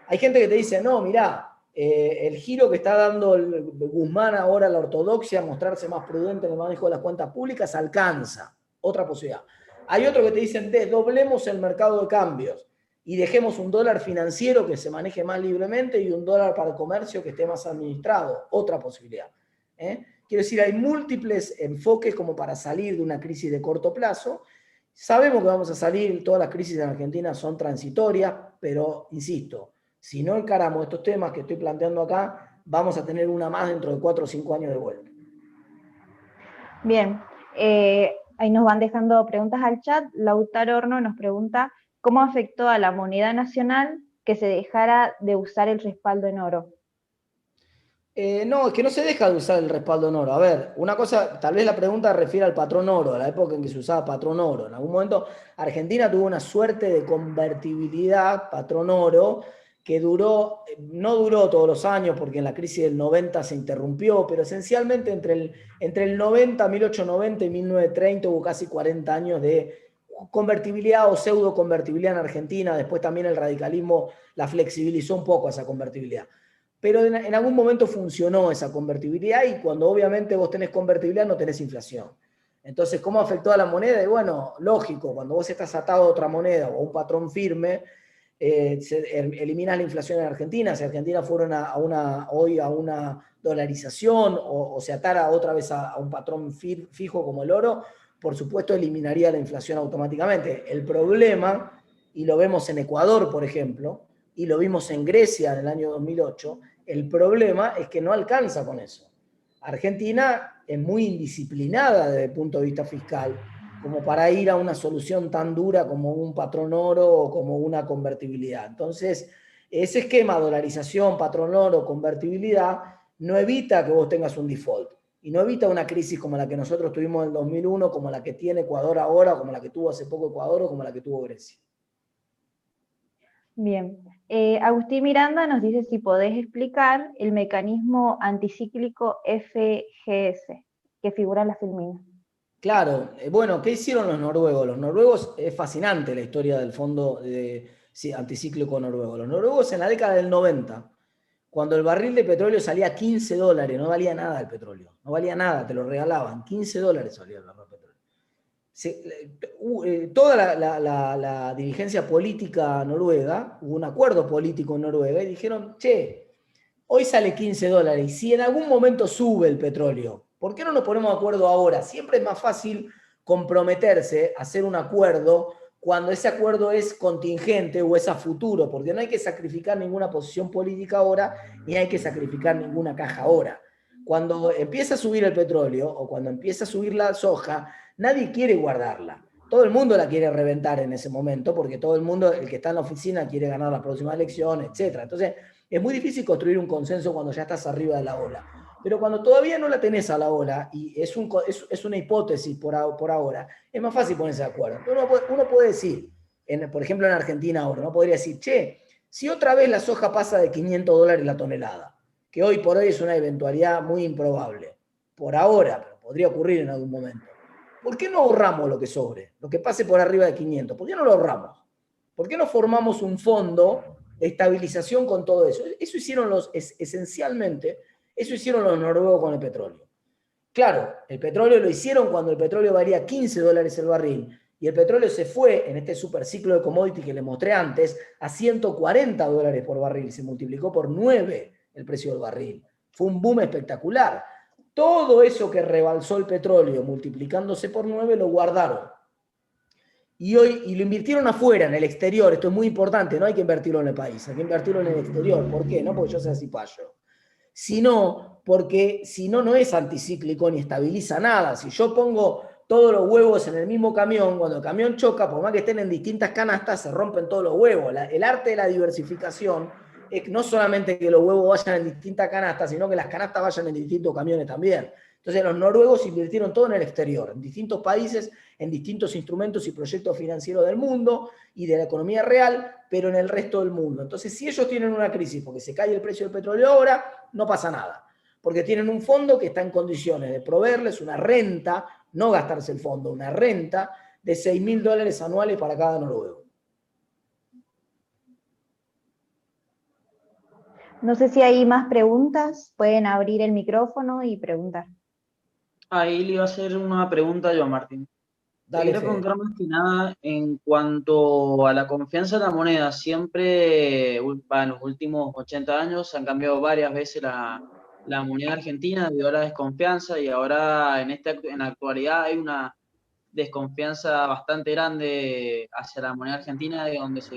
Hay gente que te dice, no, mirá, el giro que está dando el Guzmán ahora a la ortodoxia, mostrarse más prudente en el manejo de las cuentas públicas, alcanza. Otra posibilidad. Hay otros que te dicen, desdoblemos el mercado de cambios y dejemos un dólar financiero que se maneje más libremente y un dólar para el comercio que esté más administrado. Otra posibilidad. Quiero decir, hay múltiples enfoques como para salir de una crisis de corto plazo. Sabemos que vamos a salir, todas las crisis en Argentina son transitorias, pero insisto, si no encaramos estos temas que estoy planteando acá, vamos a tener una más dentro de 4 o 5 años de vuelta. Bien, ahí nos van dejando preguntas al chat. Lautaro Horno nos pregunta, ¿cómo afectó a la moneda nacional que se dejara de usar el respaldo en oro? No, es que no se deja de usar el respaldo en oro. A ver, una cosa, tal vez la pregunta refiere al patrón oro, a la época en que se usaba patrón oro. En algún momento Argentina tuvo una suerte de convertibilidad, patrón oro, que no duró todos los años, porque en la crisis del 90 se interrumpió, pero esencialmente entre el 90, 1890 y 1930 hubo casi 40 años de convertibilidad o pseudo convertibilidad en Argentina. Después también el radicalismo la flexibilizó un poco esa convertibilidad. Pero en algún momento funcionó esa convertibilidad, y cuando obviamente vos tenés convertibilidad no tenés inflación. Entonces, ¿cómo afectó a la moneda? Y bueno, lógico, cuando vos estás atado a otra moneda o a un patrón firme, eliminas la inflación en Argentina. Si Argentina fuera hoy a una dolarización o se atara otra vez a un patrón fijo como el oro, por supuesto eliminaría la inflación automáticamente. El problema, y lo vemos en Ecuador, por ejemplo, y lo vimos en Grecia en el año 2008, el problema es que no alcanza con eso. Argentina es muy indisciplinada desde el punto de vista fiscal, como para ir a una solución tan dura como un patrón oro o como una convertibilidad. Entonces, ese esquema, dolarización, patrón oro, convertibilidad, no evita que vos tengas un default. Y no evita una crisis como la que nosotros tuvimos en el 2001, como la que tiene Ecuador ahora, como la que tuvo hace poco Ecuador o como la que tuvo Grecia. Bien. Agustín Miranda nos dice si podés explicar el mecanismo anticíclico FGS que figura en la filmina. Claro, bueno, ¿qué hicieron los noruegos? Los noruegos, es fascinante la historia del fondo anticíclico noruego. Los noruegos en la década del 90, cuando el barril de petróleo salía a $15, no valía nada el petróleo, no valía nada, te lo regalaban, $15 salía el barril de petróleo. Toda la dirigencia política noruega, hubo un acuerdo político en Noruega y dijeron, che, hoy sale $15 y si en algún momento sube el petróleo, ¿por qué no nos ponemos de acuerdo ahora? Siempre es más fácil comprometerse a hacer un acuerdo cuando ese acuerdo es contingente o es a futuro, porque no hay que sacrificar ninguna posición política ahora, ni hay que sacrificar ninguna caja ahora. Cuando empieza a subir el petróleo o cuando empieza a subir la soja, nadie quiere guardarla. Todo el mundo la quiere reventar en ese momento, porque todo el mundo, el que está en la oficina, quiere ganar la próxima elección, etc. Entonces, es muy difícil construir un consenso cuando ya estás arriba de la ola. Pero cuando todavía no la tenés a la ola, y es una hipótesis por ahora, es más fácil ponerse de acuerdo. Uno puede decir, por ejemplo en Argentina ahora, ¿no? Podría decir, che, si otra vez la soja pasa de $500 la tonelada, que hoy por hoy es una eventualidad muy improbable, por ahora, pero podría ocurrir en algún momento, ¿por qué no ahorramos lo que sobre? Lo que pase por arriba de 500, ¿por qué no lo ahorramos? ¿Por qué no formamos un fondo de estabilización con todo eso? Eso hicieron esencialmente, eso hicieron los noruegos con el petróleo. Claro, el petróleo lo hicieron cuando el petróleo valía $15 el barril, y el petróleo se fue, en este superciclo de commodity que les mostré antes, a $140 por barril, se multiplicó por 9 el precio del barril. Fue un boom espectacular. Todo eso que rebalsó el petróleo, multiplicándose por 9, lo guardaron. Y lo invirtieron afuera, en el exterior. Esto es muy importante, no hay que invertirlo en el país, hay que invertirlo en el exterior. ¿Por qué? No porque yo sea cipayo, sino porque si no, no es anticíclico ni estabiliza nada. Si yo pongo todos los huevos en el mismo camión, cuando el camión choca, por más que estén en distintas canastas, se rompen todos los huevos. El arte de la diversificación es no solamente que los huevos vayan en distintas canastas, sino que las canastas vayan en distintos camiones también. Entonces los noruegos invirtieron todo en el exterior, en distintos países, en distintos instrumentos y proyectos financieros del mundo y de la economía real, pero en el resto del mundo. Entonces, si ellos tienen una crisis porque se cae el precio del petróleo ahora, no pasa nada. Porque tienen un fondo que está en condiciones de proveerles una renta, no gastarse el fondo, una renta de $6.000 anuales para cada noruego. No sé si hay más preguntas, pueden abrir el micrófono y preguntar. Ahí le iba a hacer una pregunta yo a Martín. Te Dale, quería Fede. preguntar más que nada en cuanto a la confianza en la moneda. Siempre, en los últimos 80 años, se han cambiado varias veces la moneda argentina debido a la desconfianza y ahora en la actualidad hay una desconfianza bastante grande hacia la moneda argentina, de donde se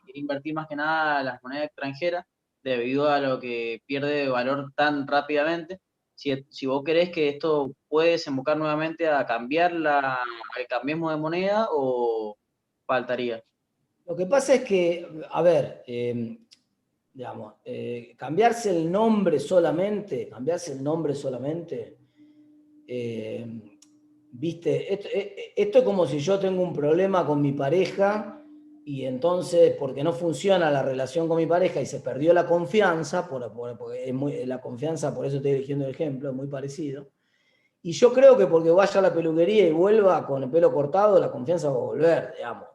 quiere invertir más que nada las monedas extranjeras, debido a lo que pierde valor tan rápidamente. Si vos crees que esto puede desembocar nuevamente a cambiar el cambiismo de moneda o faltaría. Lo que pasa es que, a ver, digamos, cambiarse el nombre solamente, viste, esto es como si yo tengo un problema con mi pareja y entonces, porque no funciona la relación con mi pareja y se perdió la confianza, porque la confianza, por eso estoy eligiendo el ejemplo, es muy parecido. Y yo creo que porque vaya a la peluquería y vuelva con el pelo cortado, la confianza va a volver, digamos.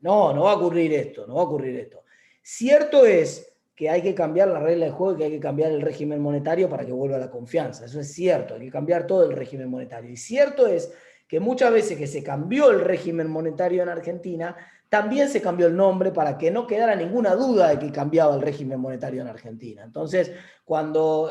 No va a ocurrir esto, no va a ocurrir esto. Cierto es que hay que cambiar la regla de juego y que hay que cambiar el régimen monetario para que vuelva la confianza. Eso es cierto, hay que cambiar todo el régimen monetario. Y cierto es que muchas veces que se cambió el régimen monetario en Argentina, también se cambió el nombre para que no quedara ninguna duda de que cambiaba el régimen monetario en Argentina. Entonces, cuando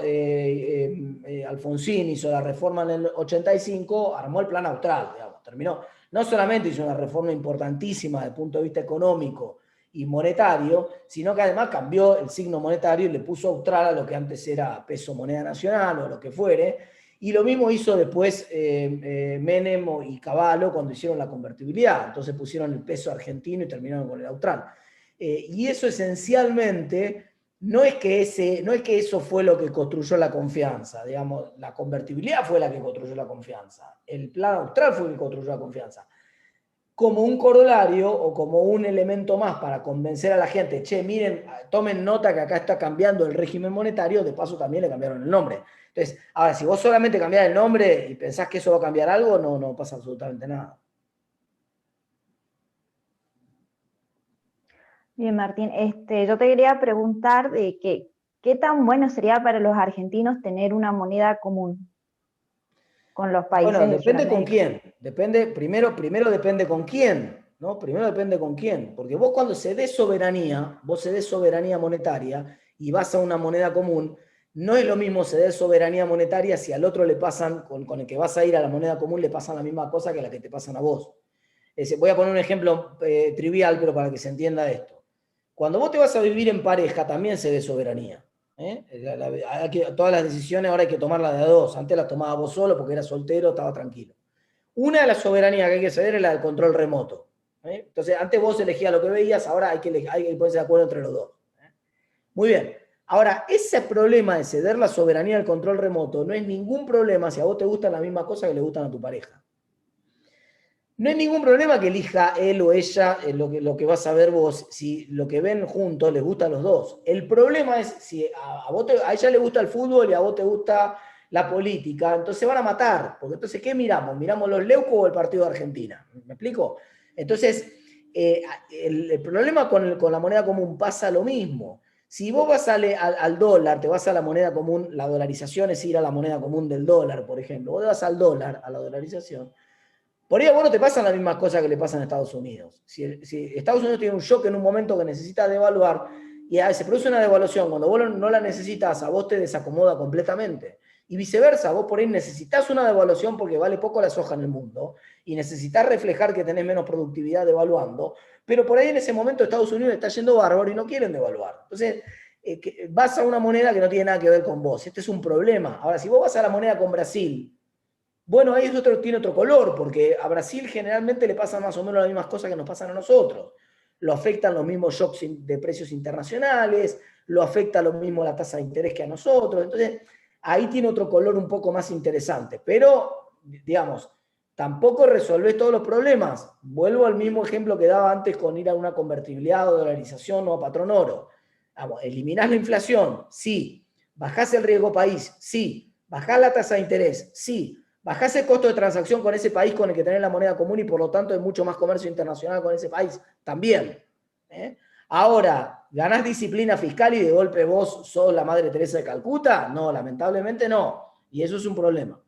Alfonsín hizo la reforma en el 85, armó el Plan Austral, digamos, terminó. No solamente hizo una reforma importantísima desde el punto de vista económico y monetario, sino que además cambió el signo monetario y le puso austral a lo que antes era peso moneda nacional o lo que fuere. Y lo mismo hizo después Menem y Cavallo cuando hicieron la convertibilidad. Entonces pusieron el peso argentino y terminaron con el austral. Y eso esencialmente no es que eso fue lo que construyó la confianza, digamos, la convertibilidad fue la que construyó la confianza, el plan austral fue el que construyó la confianza. Como un corolario o como un elemento más para convencer a la gente, che, miren, tomen nota que acá está cambiando el régimen monetario, de paso también le cambiaron el nombre. Entonces, ahora, si vos solamente cambiás el nombre y pensás que eso va a cambiar algo, no pasa absolutamente nada. Bien, Martín, yo te quería preguntar de qué tan bueno sería para los argentinos tener una moneda común con los países Bueno, de depende con Sudamérica. quién. Primero depende con quién, ¿no? Primero depende con quién. Porque vos cuando cedés soberanía monetaria y vas a una moneda común, no es lo mismo ceder soberanía monetaria si al otro le pasan, con el que vas a ir a la moneda común, le pasan la misma cosa que la que te pasan a vos. Voy a poner un ejemplo trivial, pero para que se entienda esto. Cuando vos te vas a vivir en pareja, también cedés soberanía. Todas las decisiones ahora hay que tomarlas de a dos. Antes las tomaba vos solo porque eras soltero, estaba tranquilo. Una de las soberanías que hay que ceder es la del control remoto. Entonces, antes vos elegías lo que veías, ahora hay que ponerse de acuerdo entre los dos. Muy bien. Ahora, ese problema de ceder la soberanía del control remoto no es ningún problema si a vos te gustan las mismas cosas que le gustan a tu pareja. No hay ningún problema que elija él o ella lo que vas a ver vos, si lo que ven juntos les gusta a los dos. El problema es si a ella le gusta el fútbol y a vos te gusta la política, entonces se van a matar. Porque entonces, ¿qué miramos? ¿Miramos los Leucos o el partido de Argentina? ¿Me explico? Entonces, el problema con la moneda común pasa lo mismo. Si vos vas al dólar, te vas a la moneda común, la dolarización es ir a la moneda común del dólar, por ejemplo. Vos vas al dólar, a la dolarización. Por ahí a vos no te pasan las mismas cosas que le pasan a Estados Unidos. Si Estados Unidos tiene un shock en un momento que necesita devaluar y se produce una devaluación, cuando vos no la necesitas, a vos te desacomoda completamente. Y viceversa, vos por ahí necesitas una devaluación porque vale poco la soja en el mundo y necesitas reflejar que tenés menos productividad devaluando, pero por ahí en ese momento Estados Unidos está yendo bárbaro y no quieren devaluar. Entonces, vas a una moneda que no tiene nada que ver con vos. Este es un problema. Ahora, si vos vas a la moneda con Brasil, bueno, ahí tiene otro color, porque a Brasil generalmente le pasan más o menos las mismas cosas que nos pasan a nosotros. lo afectan los mismos shocks de precios internacionales, lo afecta lo mismo la tasa de interés que a nosotros. Entonces, ahí tiene otro color un poco más interesante. Pero, digamos, tampoco resolvés todos los problemas. Vuelvo al mismo ejemplo que daba antes con ir a una convertibilidad o dolarización o a patrón oro. Vamos, eliminás la inflación, sí. Bajás el riesgo país, sí. Bajás la tasa de interés, sí. Bajás el costo de transacción con ese país con el que tenés la moneda común y por lo tanto hay mucho más comercio internacional con ese país también. Ahora, ¿ganás disciplina fiscal y de golpe vos sos la Madre Teresa de Calcuta? No, lamentablemente no. Y eso es un problema.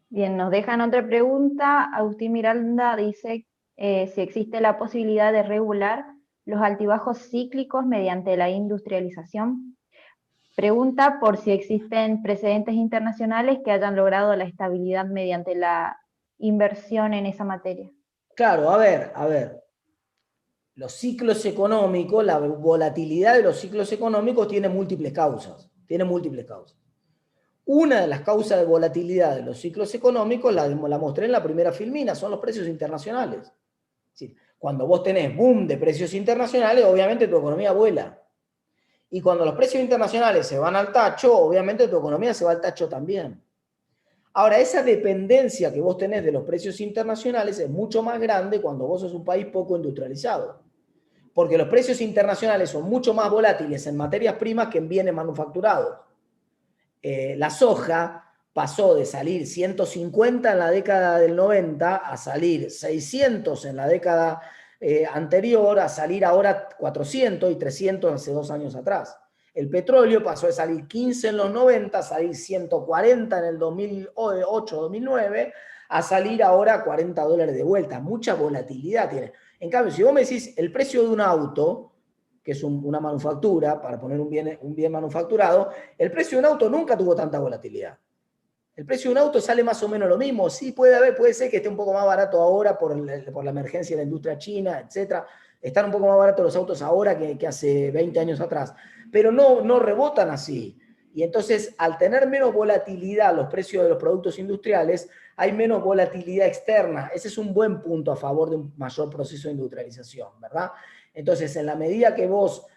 Bien, nos dejan otra pregunta. Agustín Miranda dice si existe la posibilidad de regular los altibajos cíclicos mediante la industrialización. Pregunta por si existen precedentes internacionales que hayan logrado la estabilidad mediante la inversión en esa materia. Claro, a ver. Los ciclos económicos, la volatilidad de los ciclos económicos tiene múltiples causas. Una de las causas de volatilidad de los ciclos económicos la mostré en la primera filmina, son los precios internacionales. Sí, cuando vos tenés boom de precios internacionales, obviamente tu economía vuela. Y cuando los precios internacionales se van al tacho, obviamente tu economía se va al tacho también. Ahora, esa dependencia que vos tenés de los precios internacionales es mucho más grande cuando vos sos un país poco industrializado. Porque los precios internacionales son mucho más volátiles en materias primas que en bienes manufacturados. La soja pasó de salir 150 en la década del 90 a salir 600 en la década anterior, a salir ahora 400 y 300 hace 2 años atrás. El petróleo pasó de salir 15 en los 90, a salir 140 en el 2008-2009, a salir ahora $40 de vuelta. Mucha volatilidad tiene. En cambio, si vos me decís el precio de un auto, que es una manufactura, para poner un bien manufacturado, el precio de un auto nunca tuvo tanta volatilidad. El precio de un auto sale más o menos lo mismo. Sí, puede ser que esté un poco más barato ahora por la emergencia de la industria china, etc. Están un poco más baratos los autos ahora que hace 20 años atrás. Pero no rebotan así. Y entonces, al tener menos volatilidad los precios de los productos industriales, hay menos volatilidad externa. Ese es un buen punto a favor de un mayor proceso de industrialización, ¿verdad? Entonces, en la medida que vos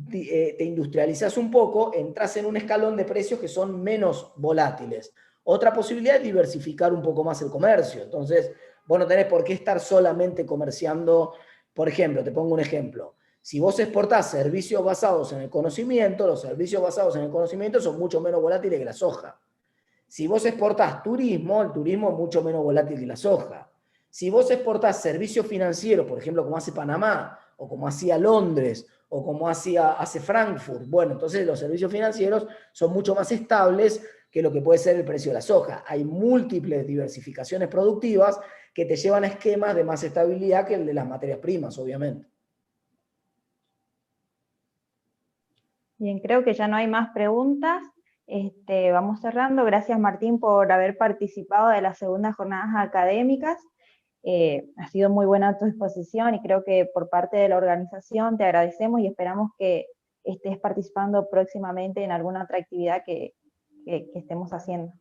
te industrializás un poco, entras en un escalón de precios que son menos volátiles. Otra posibilidad es diversificar un poco más el comercio. Entonces, vos no tenés por qué estar solamente comerciando. Por ejemplo, te pongo un ejemplo. Si vos exportás servicios basados en el conocimiento, los servicios basados en el conocimiento son mucho menos volátiles que la soja. Si vos exportás turismo, el turismo es mucho menos volátil que la soja. Si vos exportás servicios financieros, por ejemplo, como hace Panamá, o como hacía Londres, o como hace Frankfurt, bueno, entonces los servicios financieros son mucho más estables que lo que puede ser el precio de la soja. Hay múltiples diversificaciones productivas que te llevan a esquemas de más estabilidad que el de las materias primas, obviamente. Bien, creo que ya no hay más preguntas. Vamos cerrando. Gracias, Martín, por haber participado de las segundas jornadas académicas. Ha sido muy buena tu exposición y creo que por parte de la organización te agradecemos y esperamos que estés participando próximamente en alguna otra actividad que estemos haciendo.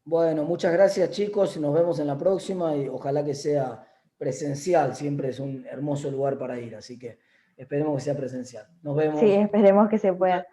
Bueno, muchas gracias, chicos, y nos vemos en la próxima y ojalá que sea presencial. Siempre es un hermoso lugar para ir, así que esperemos que sea presencial. Nos vemos. Sí, esperemos que se pueda.